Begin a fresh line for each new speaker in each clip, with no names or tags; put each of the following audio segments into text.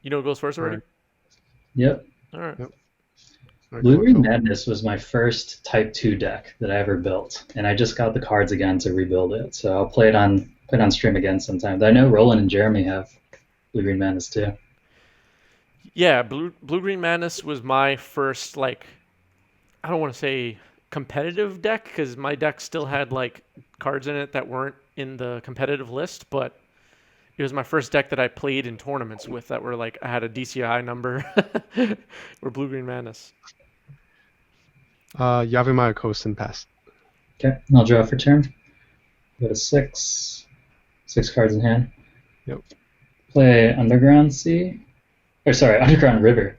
You know who goes first
All
already?
right.
Yep.
All right.
Yep. All right, go
Blue
on,
Green
Phil.
Madness was my first Type 2 deck that I ever built, and I just got the cards again to rebuild it. So I'll play it on stream again sometime. I know Roland and Jeremy have Blue Green Madness too.
Yeah, Blue Green Madness was my first like I don't want to say competitive deck because my deck still had like cards in it that weren't in the competitive list, but it was my first deck that I played in tournaments with that were like I had a DCI number. Or Blue Green Madness.
Yavimaya Coast and pass.
Okay, I'll draw for turn. Go to 6. 6 cards in hand.
Yep.
Play Underground Sea. Or sorry, Underground River.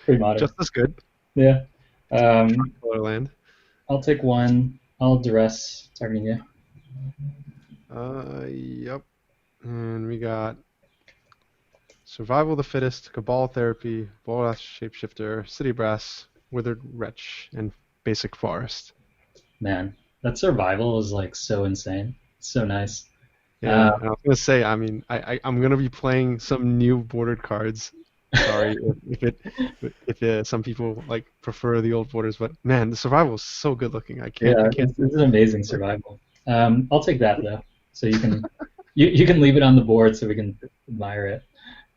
Pretty modern.
Just as good.
Yeah.
Color land.
I'll take 1. I'll duress targeting you.
Yep. And we got Survival of the Fittest, Cabal Therapy, Bolas Shapeshifter, City Brass, Withered Wretch, and Basic Forest.
Man, that survival is like so insane. It's so nice.
Yeah, and I was gonna say, I mean, I'm gonna be playing some new bordered cards. Sorry if some people like prefer the old borders, but man, the survival is so good looking. I can't.
It's an amazing survival. I'll take that though, so you can you can leave it on the board so we can admire it,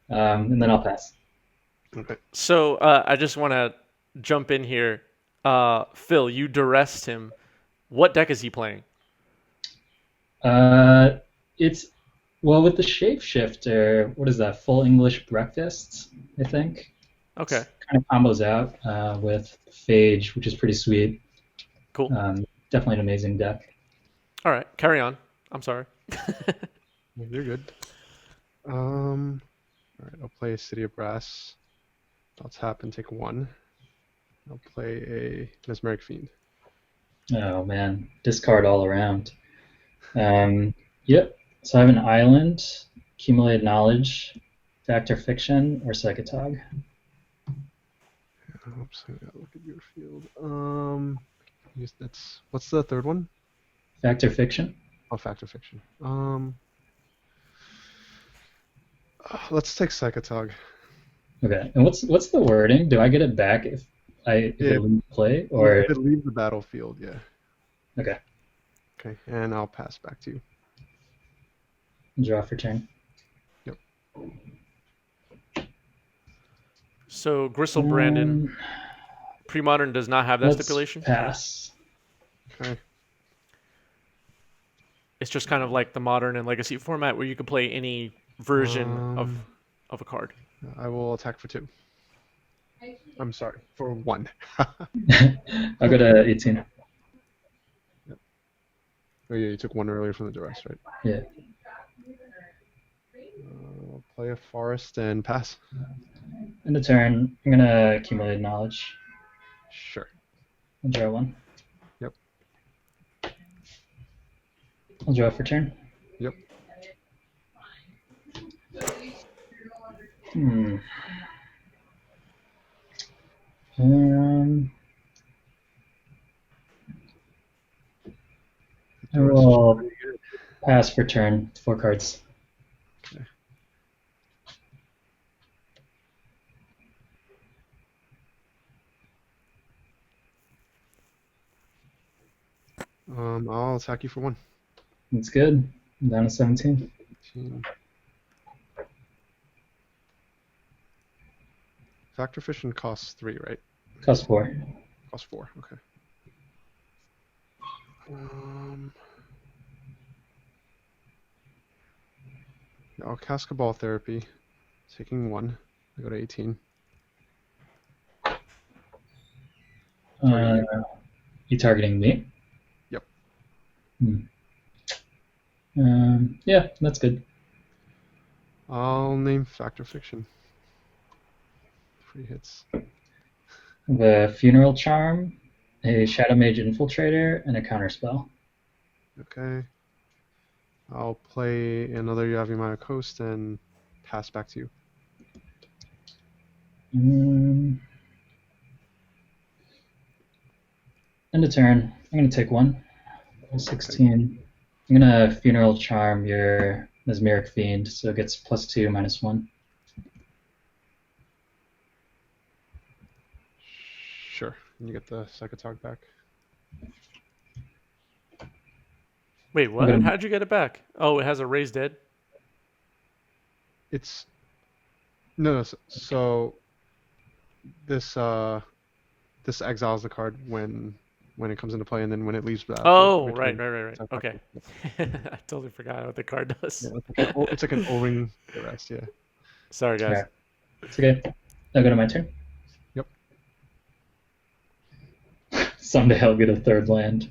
and then I'll pass.
Okay.
So I just want to jump in here. Phil, you duressed him. What deck is he playing?
It's well with the Shapeshifter. What is that? Full English Breakfast, I think.
Okay,
Kind of combos out with Phage, which is pretty sweet.
cool.
Definitely an amazing deck.
All right, carry on. I'm sorry.
You're good. All right, I'll play City of Brass. I'll tap and take 1. I'll play a Mesmeric Fiend.
Oh man, discard all around. Yep. So I have an island, accumulated knowledge, factor fiction, or psychatog.
Oops, I gotta look at your field. What's the third one?
Factor fiction.
Oh, Factor Fiction. Let's take Psychatog.
Okay. And what's the wording? Do I get it back if it leaves play or
If it leaves the battlefield, yeah.
okay?
Okay, and I'll pass back to you.
Draw for turn.
Yep.
So Gristle Brandon, Premodern does not have that
Let's
stipulation.
pass.
Okay.
It's just kind of like the Modern and Legacy format where you can play any version of a card.
I will attack for 2. I'm sorry, for 1.
I'll go to 18.
Oh yeah, you took 1 earlier from the duress, right?
Yeah.
I'll play a forest and pass.
End of turn. I'm gonna accumulate knowledge.
Sure.
I'll draw 1.
Yep.
I'll draw for turn.
Yep.
I will pass for turn. 4 cards.
Okay. I'll attack you for 1.
That's good. I'm down to 17.
18. Factor Fission costs 3, right?
Cost 4.
Costs 4, okay. I'll cast Cabal Therapy, taking 1. I go to 18.
You targeting me?
Yep.
Yeah, that's good.
I'll name Factor Fiction. 3 hits.
The Funeral Charm, a Shadow Mage Infiltrator, and a Counterspell.
Okay. I'll play another Yavimaya Coast and pass back to you.
End of turn. I'm going to take 1. 16. I'm going to Funeral Charm your Mesmeric Fiend, so it gets +2, -1.
and you get the Psychatog back.
Wait,
I'm
what?
gonna,
How'd you get it back? Oh, it has a raised dead.
It's no. So this this exiles the card when it comes into play, and then when it leaves the battlefield,
Oh, right,
return.
right, right, right.
Attack back.
Okay. I totally forgot what the card
Yeah,
does.
it's like an O-ring duress. Yeah.
Sorry,
all
guys.
right, it's okay. I'll go to my turn.
Yep.
Someday I'll get a third land.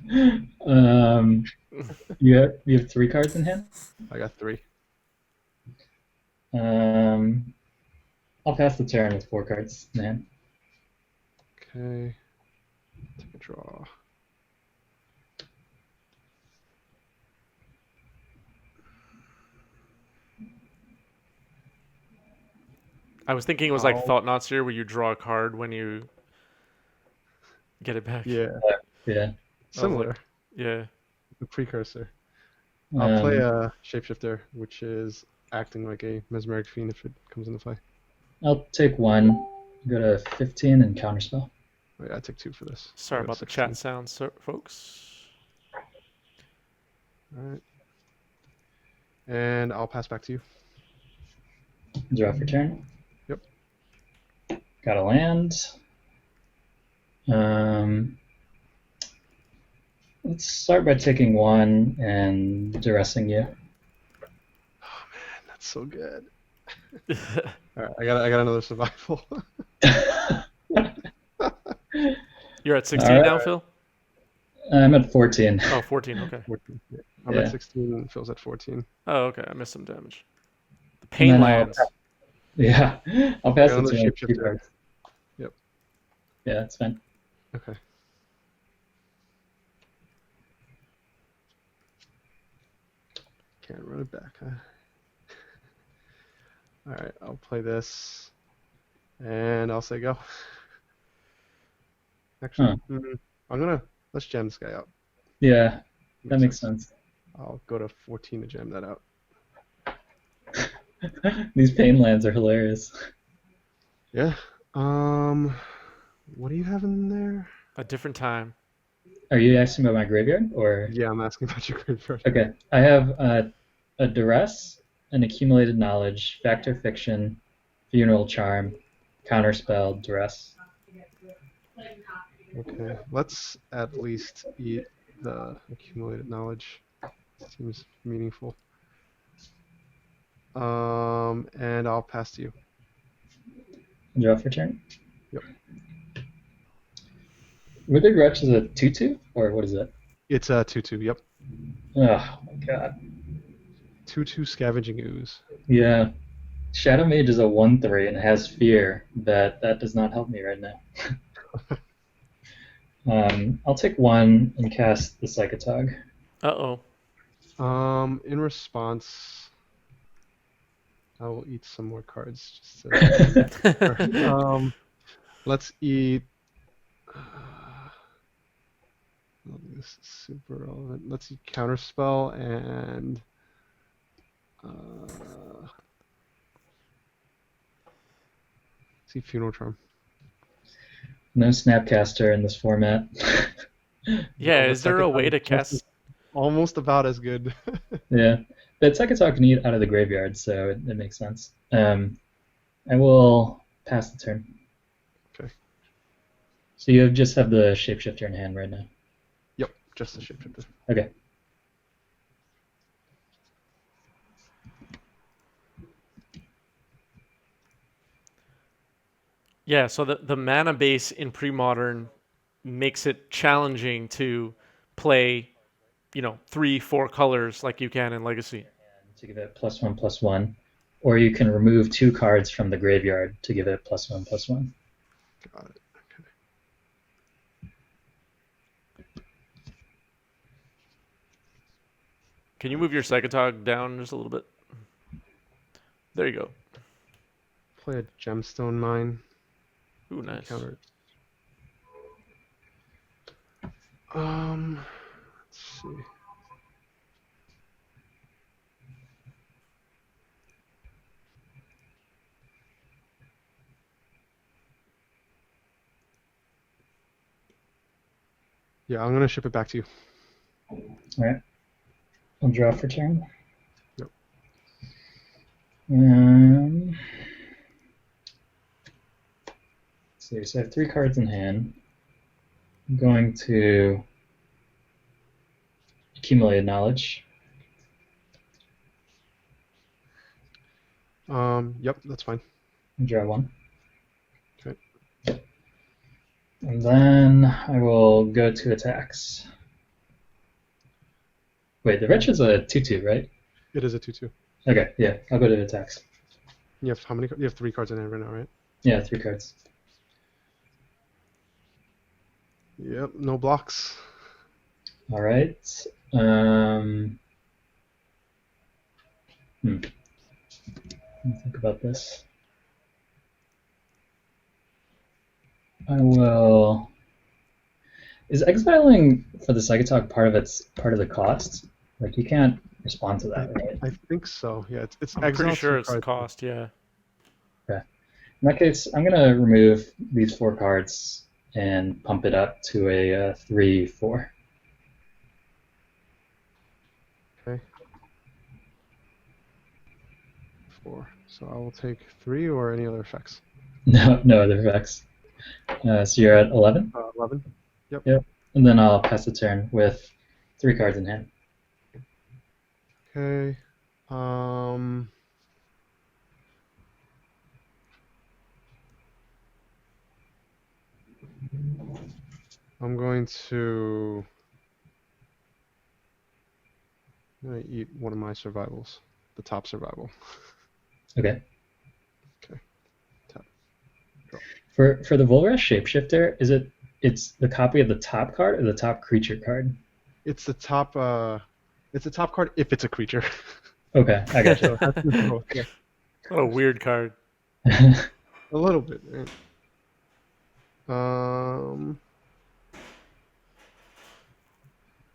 You have 3 cards in hand.
I got 3.
I'll pass the turn with 4 cards in hand.
Okay. Take a draw.
I was thinking it was like Thought Knot Seer where you draw a card when you get it back.
Yeah.
Yeah.
Similar.
Yeah.
The precursor. I'll play
Um,
a Shapeshifter, which is acting like a Mesmeric Fiend if it comes into play.
I'll take 1. Go to 15 and counterspell.
Wait, I take 2 for this.
Sorry
I got
about the
16.
chat sounds, folks.
Alright. And I'll pass back to you.
Draw for turn.
Yep.
Got a land. Let's start by taking 1 and duressing you.
Oh man, that's so good. Alright, I got another survival.
You're at 16
All
now,
right.
Phil?
I'm at 14.
Oh, 14, okay.
14. Yeah. I'm
Yeah.
at 16 and Phil's at 14.
Oh, okay. I missed some damage. The
And
pain
then
lands.
Yeah, I'll pass
Got
the
another
turn with 2
Shapeshifter.
cards.
Yep.
Yeah, that's fine.
Okay. Can't run it back, huh? Alright, I'll play this. And I'll say go. Actually, let's jam this guy out.
Yeah, that makes sense.
I'll go to 14 to jam that out.
These pain lands are hilarious.
Yeah. What do you have in there?
A different time.
Are you asking about my graveyard or?
Yeah, I'm asking about your graveyard.
Okay, I have a duress, an accumulated knowledge, factor fiction, funeral charm, counterspell, duress.
Okay, let's at least eat the accumulated knowledge. Seems meaningful. And I'll pass to you.
Draw for turn.
Yep.
Withered Wretch is a 2/2 or what is it?
It's a 2/2. Yep.
Oh my god.
2/2 Scavenging Ooze.
Yeah. Shadow Mage is a 1/3 and it has fear. That does not help me right now. I'll take 1 and cast the Psychatog.
Uh-oh.
In response, I will eat some more cards. Just to... let's eat. This is super relevant. Let's eat Counterspell and. See Funeral Charm.
No Snapcaster in this format.
Yeah,
No,
is there a way to cast?
Almost about as good.
Yeah, but Psychatog can eat out of the graveyard, so it makes sense. I will pass the turn.
Okay.
So you just have the Shapeshifter in hand right now.
Yep, just the Shapeshifter.
Okay.
Yeah, so the mana base in Premodern makes it challenging to play, 3, 4 colors like you can in Legacy.
To give it +1/+1, or you can remove 2 cards from the graveyard to give it +1/+1.
Got it. Okay.
Can you move your Psychatog down just a little bit? There you go.
Play a Gemstone Mine.
Ooh, nice.
Counter. Let's see. Yeah, I'm gonna ship it back to you.
All right. I'll draw for turn.
Yep.
So I have 3 cards in hand. I'm going to accumulate knowledge.
Yep, that's fine.
Draw 1.
Okay.
And then I will go to attacks. Wait, the wretch is a 2/2, right?
It is a 2/2.
Okay, yeah, I'll go to attacks.
You have how many? You have 3 cards in hand right now, right?
Yeah, 3 cards.
Yep, no blocks.
All right. Let me think about this. I will. Is exiling for the Psychatog part of the cost? Like you can't respond to that, right?
I think so. Yeah, it's
I'm pretty
exile
sure
2
it's the
cards.
cost. Yeah.
Okay. In that case, I'm gonna remove these 4 cards and pump it up to a 3/4.
Okay. 4. So I will take 3 or any other effects.
No other effects. So you're at 11.
11. Yep.
Yep. And then I'll pass the turn with 3 cards in hand.
Okay. I'm going to eat one of my survivals, the top survival.
Okay.
Okay. Tap. Draw.
For the Volrash Shapeshifter, it's the copy of the top card or the top creature card?
It's the top. It's the top card if it's a creature.
Okay, I got
So it has to be both, yeah.
What a weird card.
you.
A little bit. Right?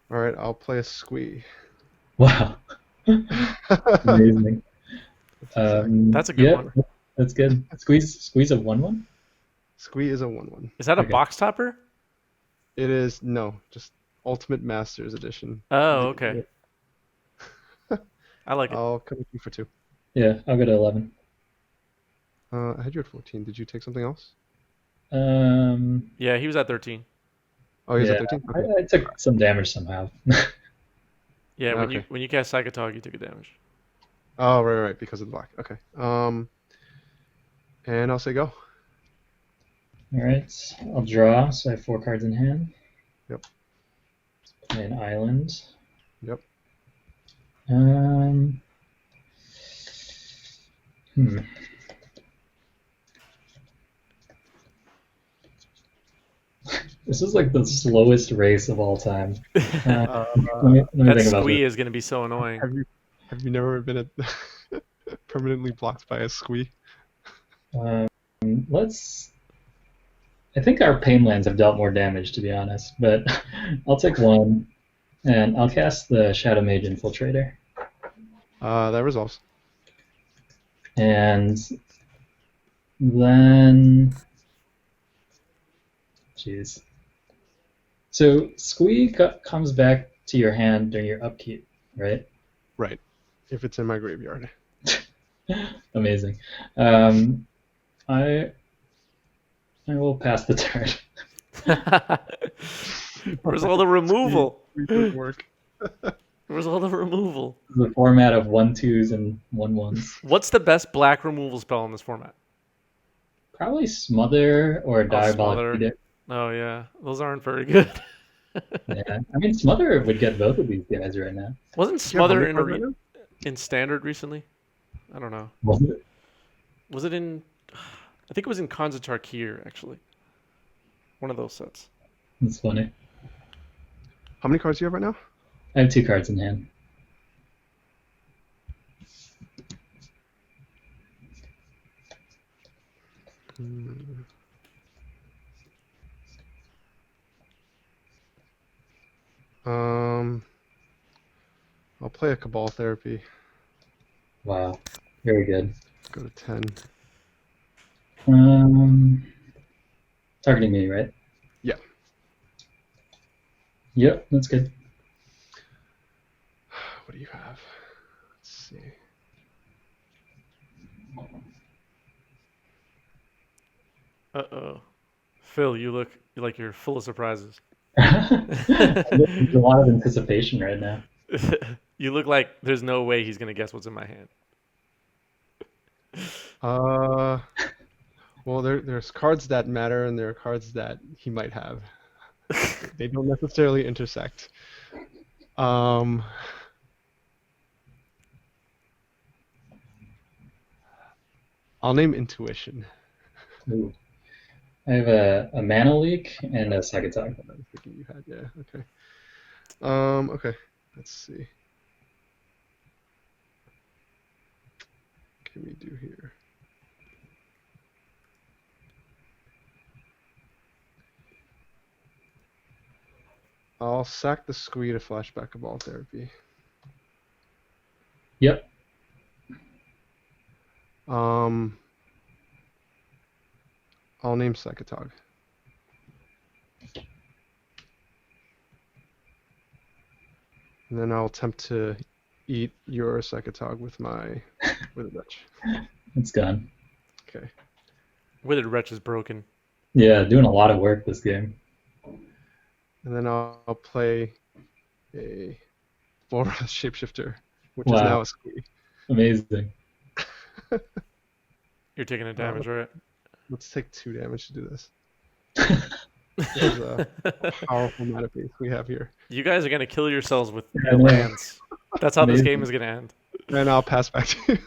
All right, I'll play a squee.
Wow. Amazing.
That's a good
yeah,
one.
That's good. Squeeze a 1/1?
Squee is a 1/1.
Is that a
Okay.
box topper?
It is just Ultimate Masters Edition.
Oh, okay. I like it.
I'll come with you for 2.
Yeah, I'll go to 11.
I had you at 14. Did you take something else?
Yeah, he was at 13.
Oh, he's
yeah,
at 13. Okay.
I took some damage somehow.
Yeah,
Okay.
when you cast Psychatog, you took a damage.
Oh, right, because of the black. Okay. And I'll say go.
All right, I'll draw. So I have 4 cards in hand.
Yep.
Play an island.
Yep.
This is like the slowest race of all time. Let me
That
think about
squee
this.
is going to be so annoying.
Have you never been permanently blocked by a squee?
Let's. I think our Painlands have dealt more damage, to be honest, but I'll take 1, and I'll cast the Shadow Mage Infiltrator.
That resolves.
And then. Jeez. So Squee comes back to your hand during your upkeep, right?
Right. If it's in my graveyard.
Amazing. I will pass the turn.
Where's all the removal?
Squee work.
Where's all the removal?
The format of 1/2s and 1/1s.
What's the best black removal spell in this format?
Probably Smother or Diabolic
Smother.
Edict.
Oh yeah, those aren't very good.
Yeah, I mean Smother would get both of these guys right now.
Wasn't
You have how
Smother
many
in
cards right now?
in standard recently? I don't know.
Was it?
Was it in? I think it was in Khans of Tarkir actually. One of those sets.
That's funny.
How many cards do you have right now?
I have 2 cards in hand.
I'll play a Cabal Therapy.
Wow, very good.
Go to 10.
Targeting me, right?
Yeah.
Yep, that's good.
What do you have? Let's see.
Uh-oh. Phil, you look like you're full of surprises.
There's a lot of anticipation right now.
You look like there's no way he's gonna guess what's in my hand.
Well, there's cards that matter, and there are cards that he might have. They don't necessarily intersect. I'll name Intuition.
Ooh. I have a mana leak and a Psychatog.
I was thinking you had, yeah, okay. Okay, let's see. What can we do here? I'll sack the Squee to flashback a Ball Therapy.
Yep.
I'll name Psychatog. And then I'll attempt to eat your Psychatog with my Withered Wretch.
It's gone.
Okay.
Withered Wretch is broken.
Yeah, doing a lot of work this game.
And then I'll play a Full Shapeshifter, which
Wow.
is now a Squee.
Amazing.
You're taking a damage, right?
Let's take 2 damage to do this. This is a powerful mana base we have here.
You guys are gonna kill yourselves with
Yeah,
your
I know.
lands. That's how this
Amazing.
game is gonna end.
And I'll pass back to you.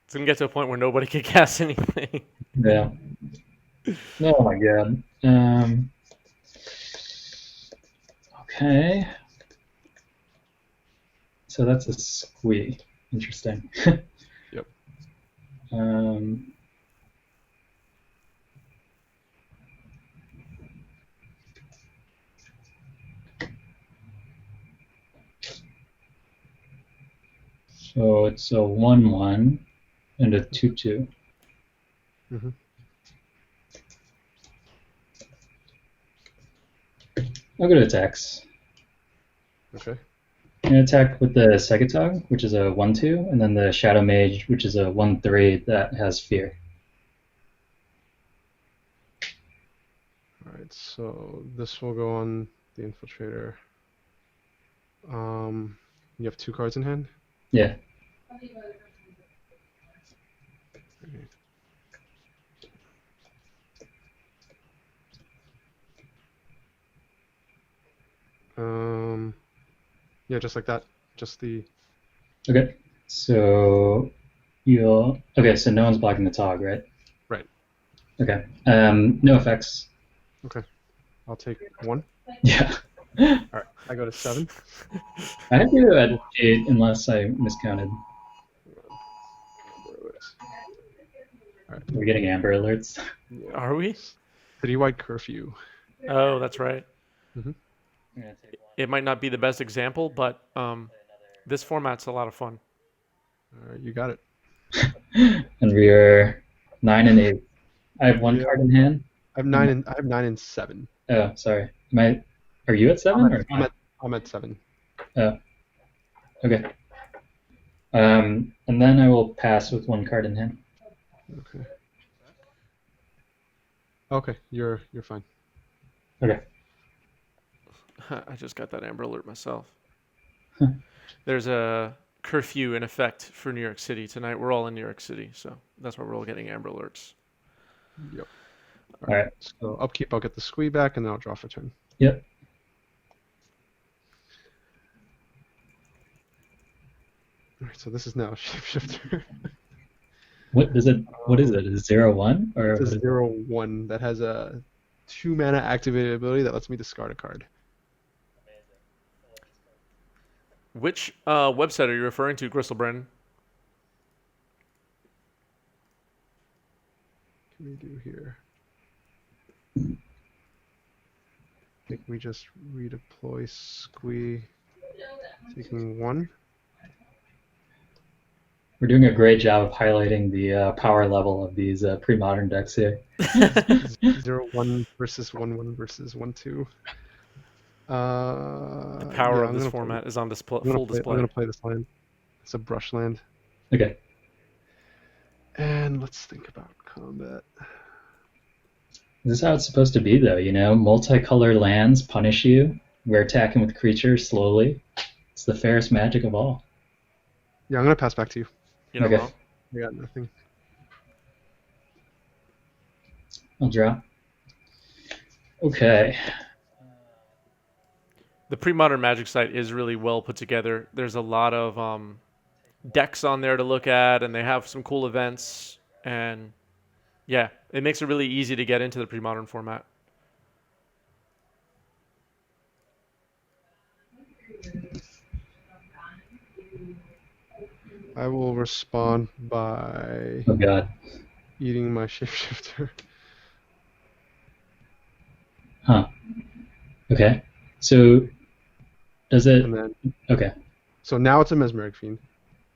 It's gonna get to a point where nobody can cast anything.
Yeah. Oh my god. Okay. So that's a Squee. Interesting.
Yep.
So it's a 1/1 and a 2/2.
Mhm.
I'll go to attacks.
Okay.
I'm gonna attack with the Psychatog, which is a 1/2, and then the Shadow Mage, which is a 1/3 that has Fear.
Alright, so this will go on the Infiltrator. You have 2 cards in hand?
Yeah.
Okay. Yeah, just like that. Just the...
Okay. So so no one's blocking the Tog, right?
Right.
Okay. No effects.
Okay. I'll take 1.
Yeah.
Alright, I go to 7.
I had to at 8 unless I miscounted.
Alright.
We're getting Amber alerts.
Are we?
Citywide Curfew.
Oh, that's right.
Mhm.
It might not be the best example, but this format's a lot of fun.
Alright, you got it.
And we are 9 and 8. I have 1
Yeah.
card in hand.
I have 9 and 7.
Oh, sorry. Are you at 7 or
I'm at 7.
Oh. Okay. And then I will pass with 1 card in hand.
Okay. Okay, you're fine.
Okay.
I just got that Amber Alert myself.
Huh.
There's a curfew in effect for New York City tonight. We're all in New York City, so that's why we're all getting Amber Alerts.
Yep.
Alright.
So upkeep, I'll get the Squee back, and then I'll draw for turn.
Yep.
Alright, so this is now a Shapeshifter.
What is it? Is it 0/1 or
It's
what
a
is it?
0/1 that has a 2 mana activated ability that lets me discard a card.
Which website are you referring to, Gristlebren?
What can we do here? I think we just redeploy Squee, taking 1.
We're doing a great job of highlighting the power level of these pre-modern decks here.
0/1 versus 1/1 versus 1/2.
The power
Yeah,
of this format is on display,
I'm
full display.
gonna play this land. It's a brush land.
Okay.
And let's think about combat.
This is how it's supposed to be, though. You know, multicolor lands punish you. We're attacking with creatures slowly. It's the fairest magic of all.
Yeah, I'm gonna pass back to you.
You're not
Okay.
wrong.
I got nothing.
I'll draw. Okay.
The Premodern Magic site is really well put together. There's a lot of decks on there to look at, and they have some cool events. And yeah, it makes it really easy to get into the Premodern format.
I will respond by
Oh god.
eating my shapeshifter.
Huh. Okay. So does it?
And then,
Okay.
so now it's a mesmeric fiend.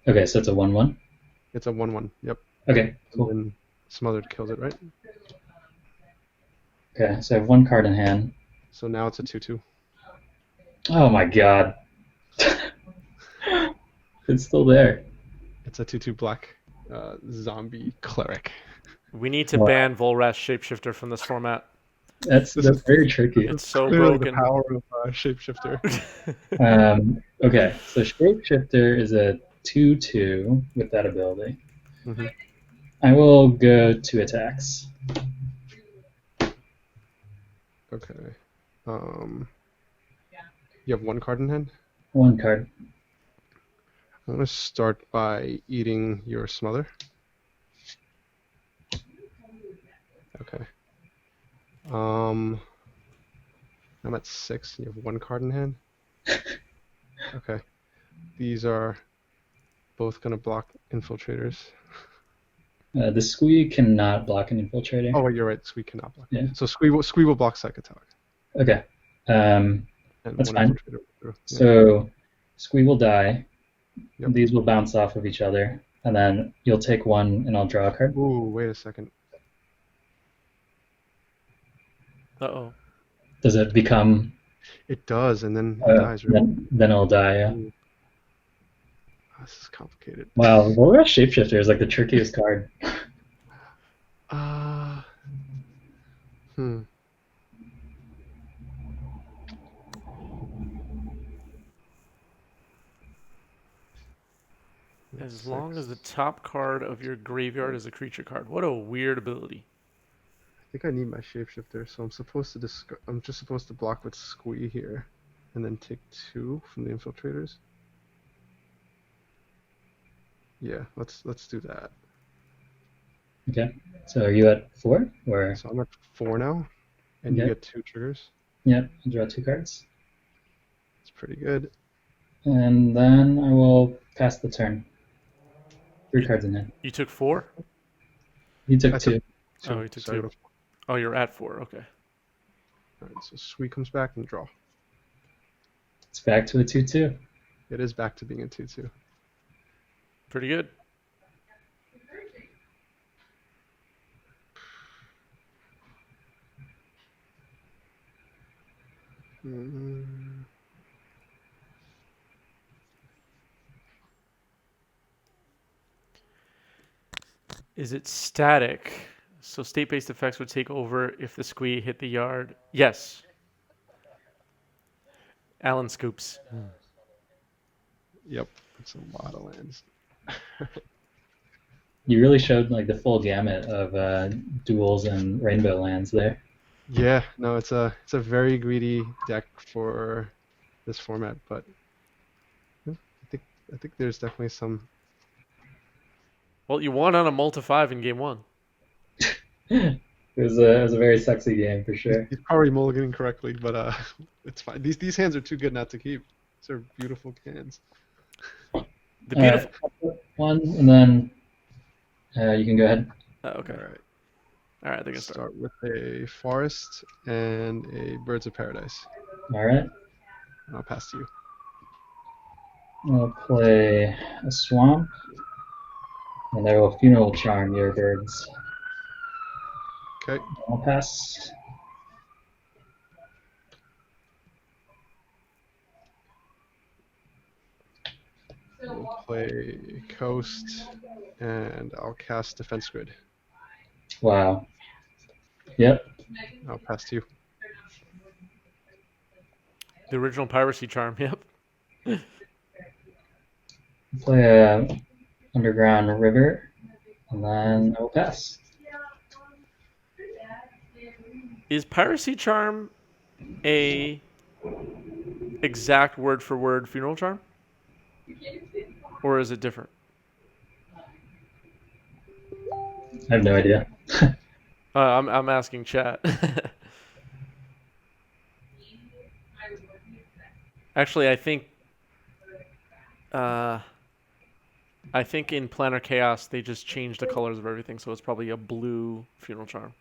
Okay. So it's a 1/1.
It's a 1/1. Yep.
Okay. Cool.
And then smothered kills it, right?
Okay. So I have one card in hand.
So now it's a 2/2.
Oh my god. It's still there.
It's a 2/2 black zombie cleric.
We need to
Wow.
ban Volrath Shapeshifter from this format.
That's very tricky.
It's so
Clearly
broken.
the power of shapeshifter.
Okay, so Shapeshifter is a 2/2 with that ability.
Mm-hmm.
I will go 2 attacks.
Okay. You have one card in hand?
1 card.
I'm going to start by eating your smother. Okay. I'm at 6. You have one card in hand? Okay. These are both going to block infiltrators.
The Squee cannot block an infiltrator.
Oh, wait, you're right. Squee cannot block.
Yeah.
So Squee will block Psychatog.
Okay.
And
That's
one
fine.
infiltrator will through. Yeah.
So Squee will die.
Yep.
These will bounce off of each other. And then you'll take 1 and I'll draw a card.
Ooh, wait a second.
Uh-oh.
Does it become...
It does, and then it dies, right?
then it'll die, yeah.
Ooh. This is complicated.
Wow, Volrath Shapeshifter is like the trickiest card.
Hmm.
As long as the top card of your graveyard is a creature card. What a weird ability.
I think I need my shapeshifter, so I'm supposed to I'm just supposed to block with Squee here, and then take 2 from the infiltrators. Yeah, let's do that.
Okay, so are you at 4? Or...
So I'm at 4 now, and you
Okay.
get 2 triggers.
Yep, I'll draw 2 cards.
It's pretty good.
And then I will pass the turn. 3 cards in hand.
You took 4?
You took
I
2.
Oh, you took
Sorry,
2. Oh, you're at 4. Okay.
Alright, so Squee comes back and draw.
It's back to a 2/2.
It is back to being a 2/2.
Pretty good.
Mm.
Is it static? So state-based effects would take over if the Squee hit the yard. Yes. Alan Scoops.
Yep, it's a lot of lands.
You really showed like the full gamut of duels and rainbow lands there.
Yeah, no, it's a very greedy deck for this format, but yeah, I think there's definitely some.
Well, you won on a multi-5 in game 1.
It was a very sexy game for sure.
He's probably mulliganing correctly, but it's fine. These hands are too good not to keep. These are beautiful hands.
The beautiful.
One, and then you can go ahead.
Okay.
All right.
All right, I think I start.
Start with a forest and a birds of paradise.
All right.
And I'll pass to you.
I'll play a swamp, and I will funeral charm your birds.
Okay.
I'll pass.
We'll play Coast, and I'll cast Defense Grid.
Wow. Yep.
I'll pass to you.
The original Piracy Charm. Yep.
Play a Underground River, and then I will pass.
Is Piracy Charm a exact word for word funeral charm? Or is it different?
I have no idea.
I'm asking chat. Actually, uh, I think in Planar Chaos they just changed the colors of everything, so it's probably a blue funeral charm.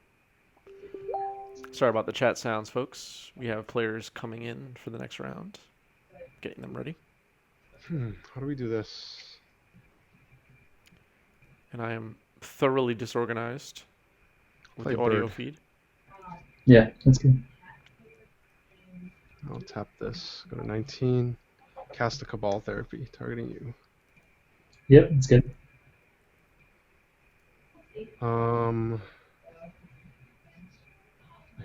Sorry about the chat sounds, folks. We have players coming in for the next round. Getting them ready.
How do we do this?
And I am thoroughly disorganized with
Play
the audio
bird.
feed.
Yeah, that's good.
I'll tap this. Go to 19. Cast a Cabal Therapy, targeting you.
Yep, that's good.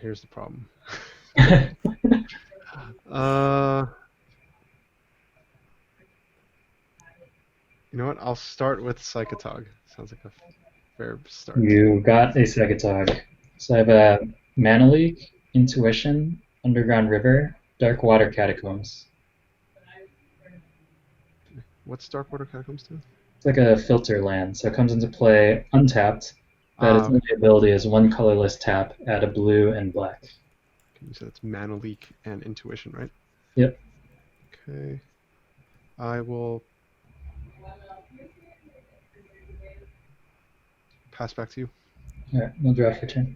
Here's the problem. You know what? I'll start with Psychatog. Sounds like a fair start.
You got a Psychatog. So I have a Mana Leak, Intuition, Underground River, Dark Water Catacombs.
What's Darkwater Catacombs do?
It's like a filter land, so it comes into play untapped, but its only ability is one colorless tap, add a blue and black.
You said it's Mana Leak and Intuition, right?
Yep.
Okay. I will pass back to you.
Alright, we'll draw for turn.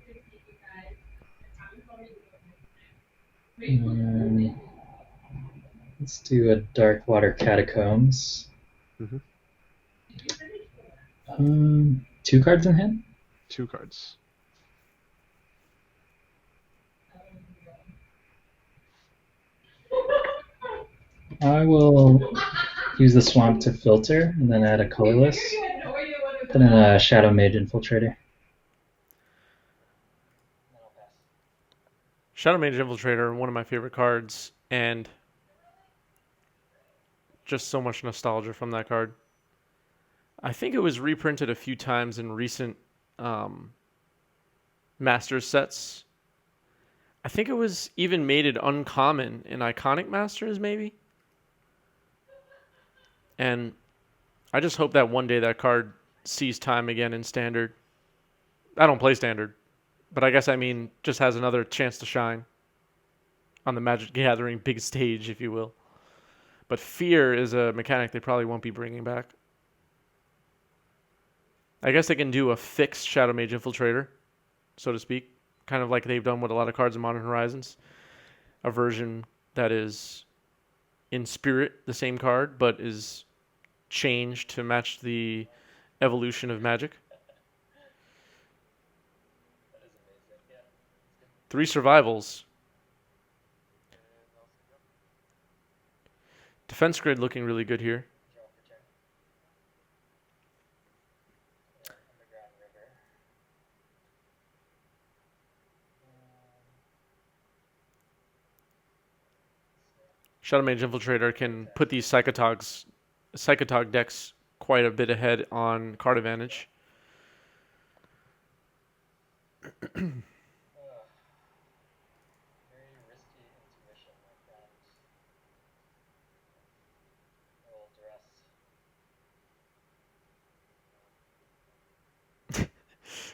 Let's do a Dark Water Catacombs.
Mhm.
2 cards in hand?
2 cards.
I will use the swamp to filter and then add a colorless. Put in a Shadow Mage Infiltrator.
Shadow Mage Infiltrator, one of my favorite cards, and just so much nostalgia from that card. I think it was reprinted a few times in recent Masters sets. I think it was even made it uncommon in Iconic Masters, maybe. And I just hope that one day that card sees time again in Standard. I don't play Standard, but I guess I mean just has another chance to shine on the Magic Gathering big stage, if you will. But Fear is a mechanic they probably won't be bringing back. I guess they can do a fixed Shadow Mage Infiltrator, so to speak, kind of like they've done with a lot of cards in Modern Horizons. A version that is in spirit the same card, but is changed to match the evolution of Magic. 3 survivals. Defense grid looking really good here. Shadow Mage Infiltrator can put these Psychatog decks quite a bit ahead on card advantage.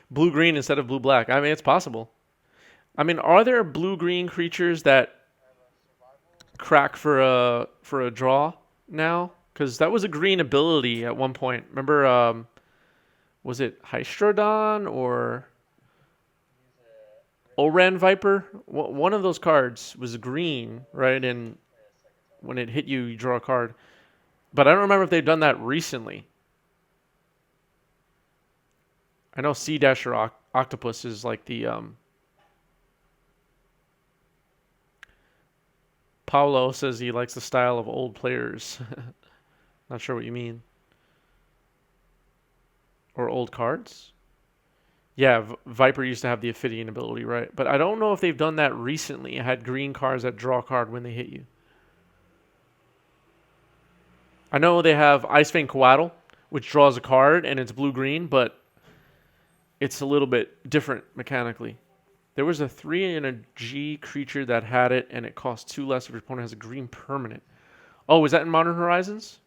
Blue-green instead of blue-black. I mean, it's possible. I mean, are there blue-green creatures that crack for a draw now? Because that was a green ability at one point. Remember, was it Hystrodon or Oran Viper? One of those cards was green, right? And when it hit you, you draw a card. But I don't remember if they've done that recently. I know Sea Dasher Octopus is like the Paulo says he likes the style of old players. Not sure what you mean. Or old cards? Yeah, Viper used to have the Ophidian ability, right? But I don't know if they've done that recently. It had green cards that draw a card when they hit you. I know they have Ice Fang Coatl, which draws a card and it's blue-green, but it's a little bit different mechanically. There was a 3 and a G creature that had it, and it costs 2 less if your opponent has a green permanent. Oh, was that in Modern Horizons?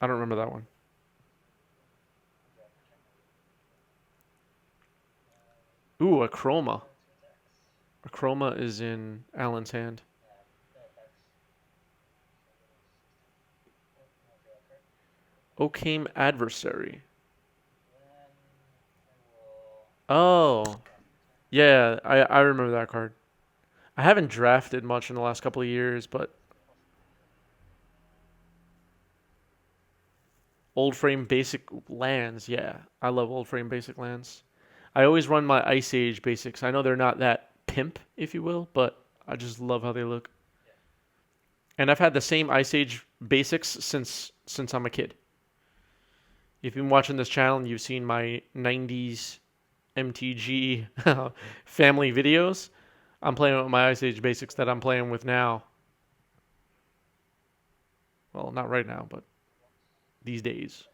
I don't remember that one. Ooh, a Chroma. A Chroma is in Alan's hand. Ocame Adversary. Oh, yeah, I remember that card. I haven't drafted much in the last couple of years, but old frame basic lands, yeah. I love old frame basic lands. I always run my Ice Age basics. I know they're not that pimp, if you will, but I just love how they look. And I've had the same Ice Age basics since I'm a kid. If you've been watching this channel and you've seen my 90s MTG family videos, I'm playing with my Ice Age basics that I'm playing with now. Well, not right now, but these days.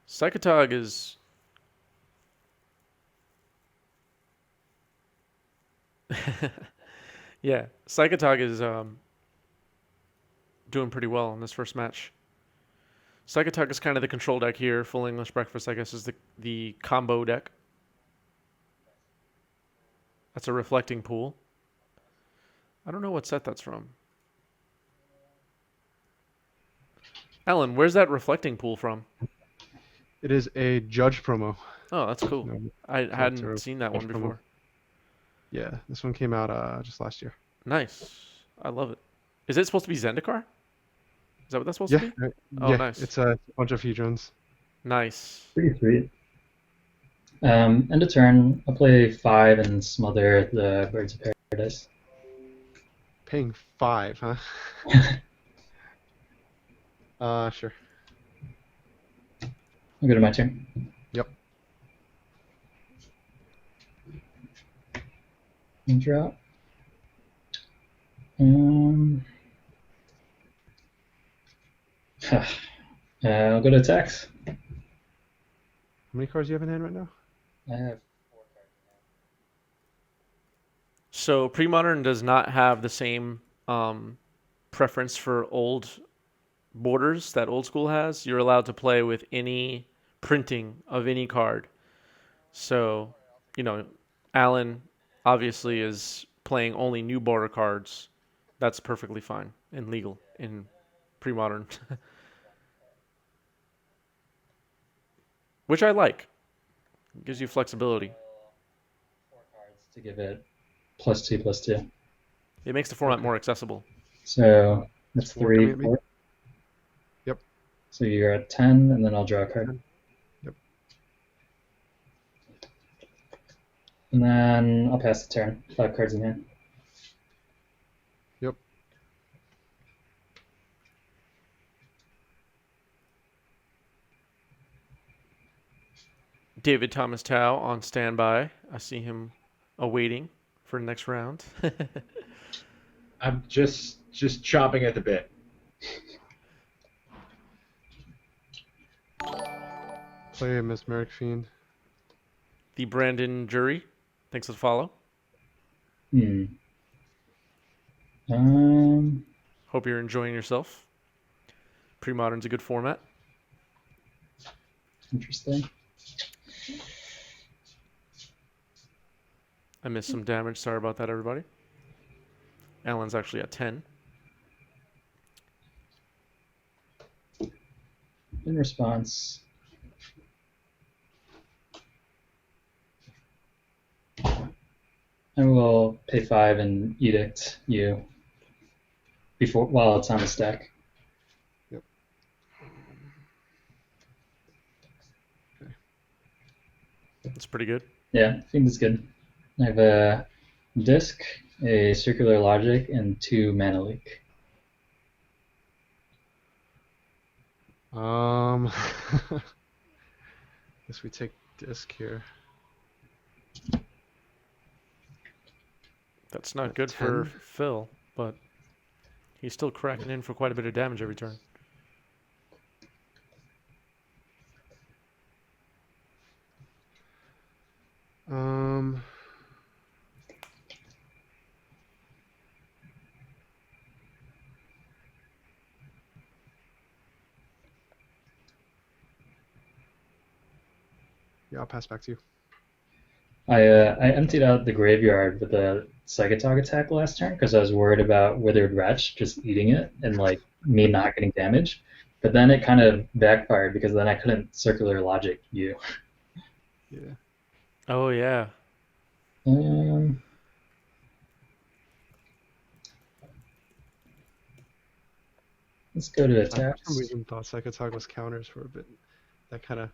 Psychatog is yeah, Psychatog is doing pretty well in this first match. Psychatog is kind of the control deck here. Full English Breakfast, I guess, is the combo deck. That's a reflecting pool. I don't know what set that's from. Alan, where's that reflecting pool from?
It is a Judge promo.
Oh, that's cool.
No,
I
it's
hadn't
a
seen that
Judge
one
promo.
before.
Yeah, this one came out just last year.
Nice. I love it. Is it supposed to be Zendikar? Is that what that's supposed
Yeah,
to be?
uh,
Oh,
yeah,
nice.
it's a bunch of Hedrons.
Nice.
Pretty sweet. End of turn, I'll play 5 and smother the Birds of Paradise.
Paying 5, huh? Sure.
I'll go to my turn.
Yep.
And drop. I'll go to attacks.
How many cards do you have in hand right now?
I have 4 cards
So Premodern does not have the same preference for old borders that old school has. You're allowed to play with any printing of any card. So, Alan obviously is playing only new border cards. That's perfectly fine and legal in Premodern. Which I like. It gives you flexibility.
4 cards to give it +2/+2.
It makes the format
Okay.
more accessible.
So that's
4 coming
3,
at me?
4.
Yep.
So you're at 10, and then I'll draw a card.
Yep.
And then I'll pass the turn. 5 cards in hand.
Yep.
David Thomas Tao on standby. I see him awaiting for the next round.
I'm just chomping at the bit.
Play a Mesmeric Fiend.
The Brandon Jury. Thanks for the follow. Hope you're enjoying yourself. Premodern's a good format.
Interesting.
I missed some damage. Sorry about that, everybody. Alan's actually at 10.
In response, I will pay 5 and edict you while it's on the stack.
It's pretty good.
Yeah, Fiend is good. I have a disc, a circular logic, and 2 mana leak.
Guess we take disc here.
That's not
At
good for
10.
Phil, but he's still cracking in for quite a bit of damage every turn.
Um, yeah, I'll pass back to you.
I emptied out the graveyard with a Psychatog attack last turn because I was worried about Withered Wretch just eating it and like me not getting damage. But then it kind of backfired because then I couldn't circular logic you.
Yeah.
Oh yeah.
Let's go to
I
attacks.
for some reason thought Psychatog was counters for a bit. That kind of.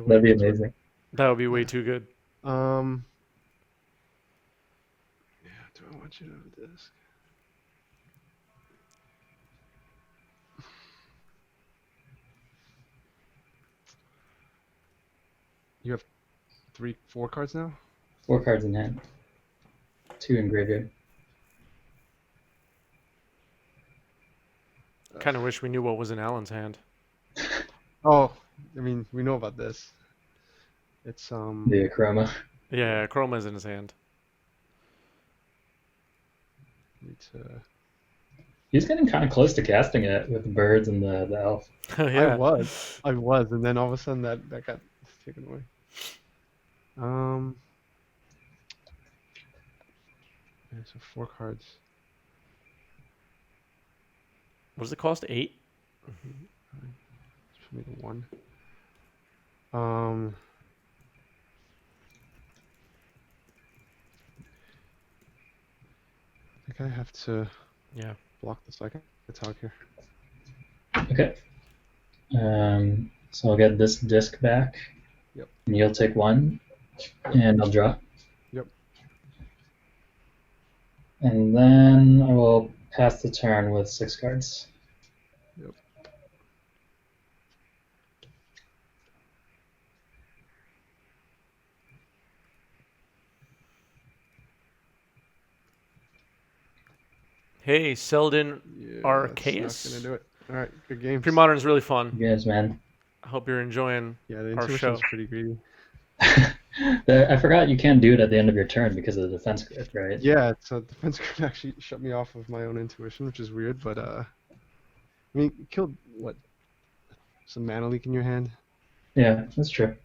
That'd be amazing.
That would be way too good.
Yeah, do I want you to have disc? You have 4 cards now?
4 cards in hand. 2 in graveyard.
Kind of wish we knew what was in Alan's hand.
Oh, I mean, we know about this. It's
The Chroma.
Yeah, Chroma's in his hand.
Need to.
He's getting kind of close to casting it with the birds and the elf.
Yeah.
I was, and then all of a sudden that got taken away. Yeah, so 4 cards.
What does it cost? 8?
Just make it 1. I think I have to block the Psychatog here.
Okay. So I'll get this disc back.
Yep.
And you'll take 1, and I'll draw.
Yep.
And then I will pass the turn with 6 cards.
Yep.
Hey, Selden
Yeah,
Arceus.
that's gonna do it. All right, good game.
Premodern is really fun.
You guys, man.
I hope you're enjoying
Yeah, the
our
intuition's
show.
pretty greedy.
I forgot you can't do it at the end of your turn because of the defense crit, right?
Yeah, so defense could actually shut me off of my own intuition, which is weird, but I mean, you killed what? Some mana leak in your hand?
Yeah, that's true.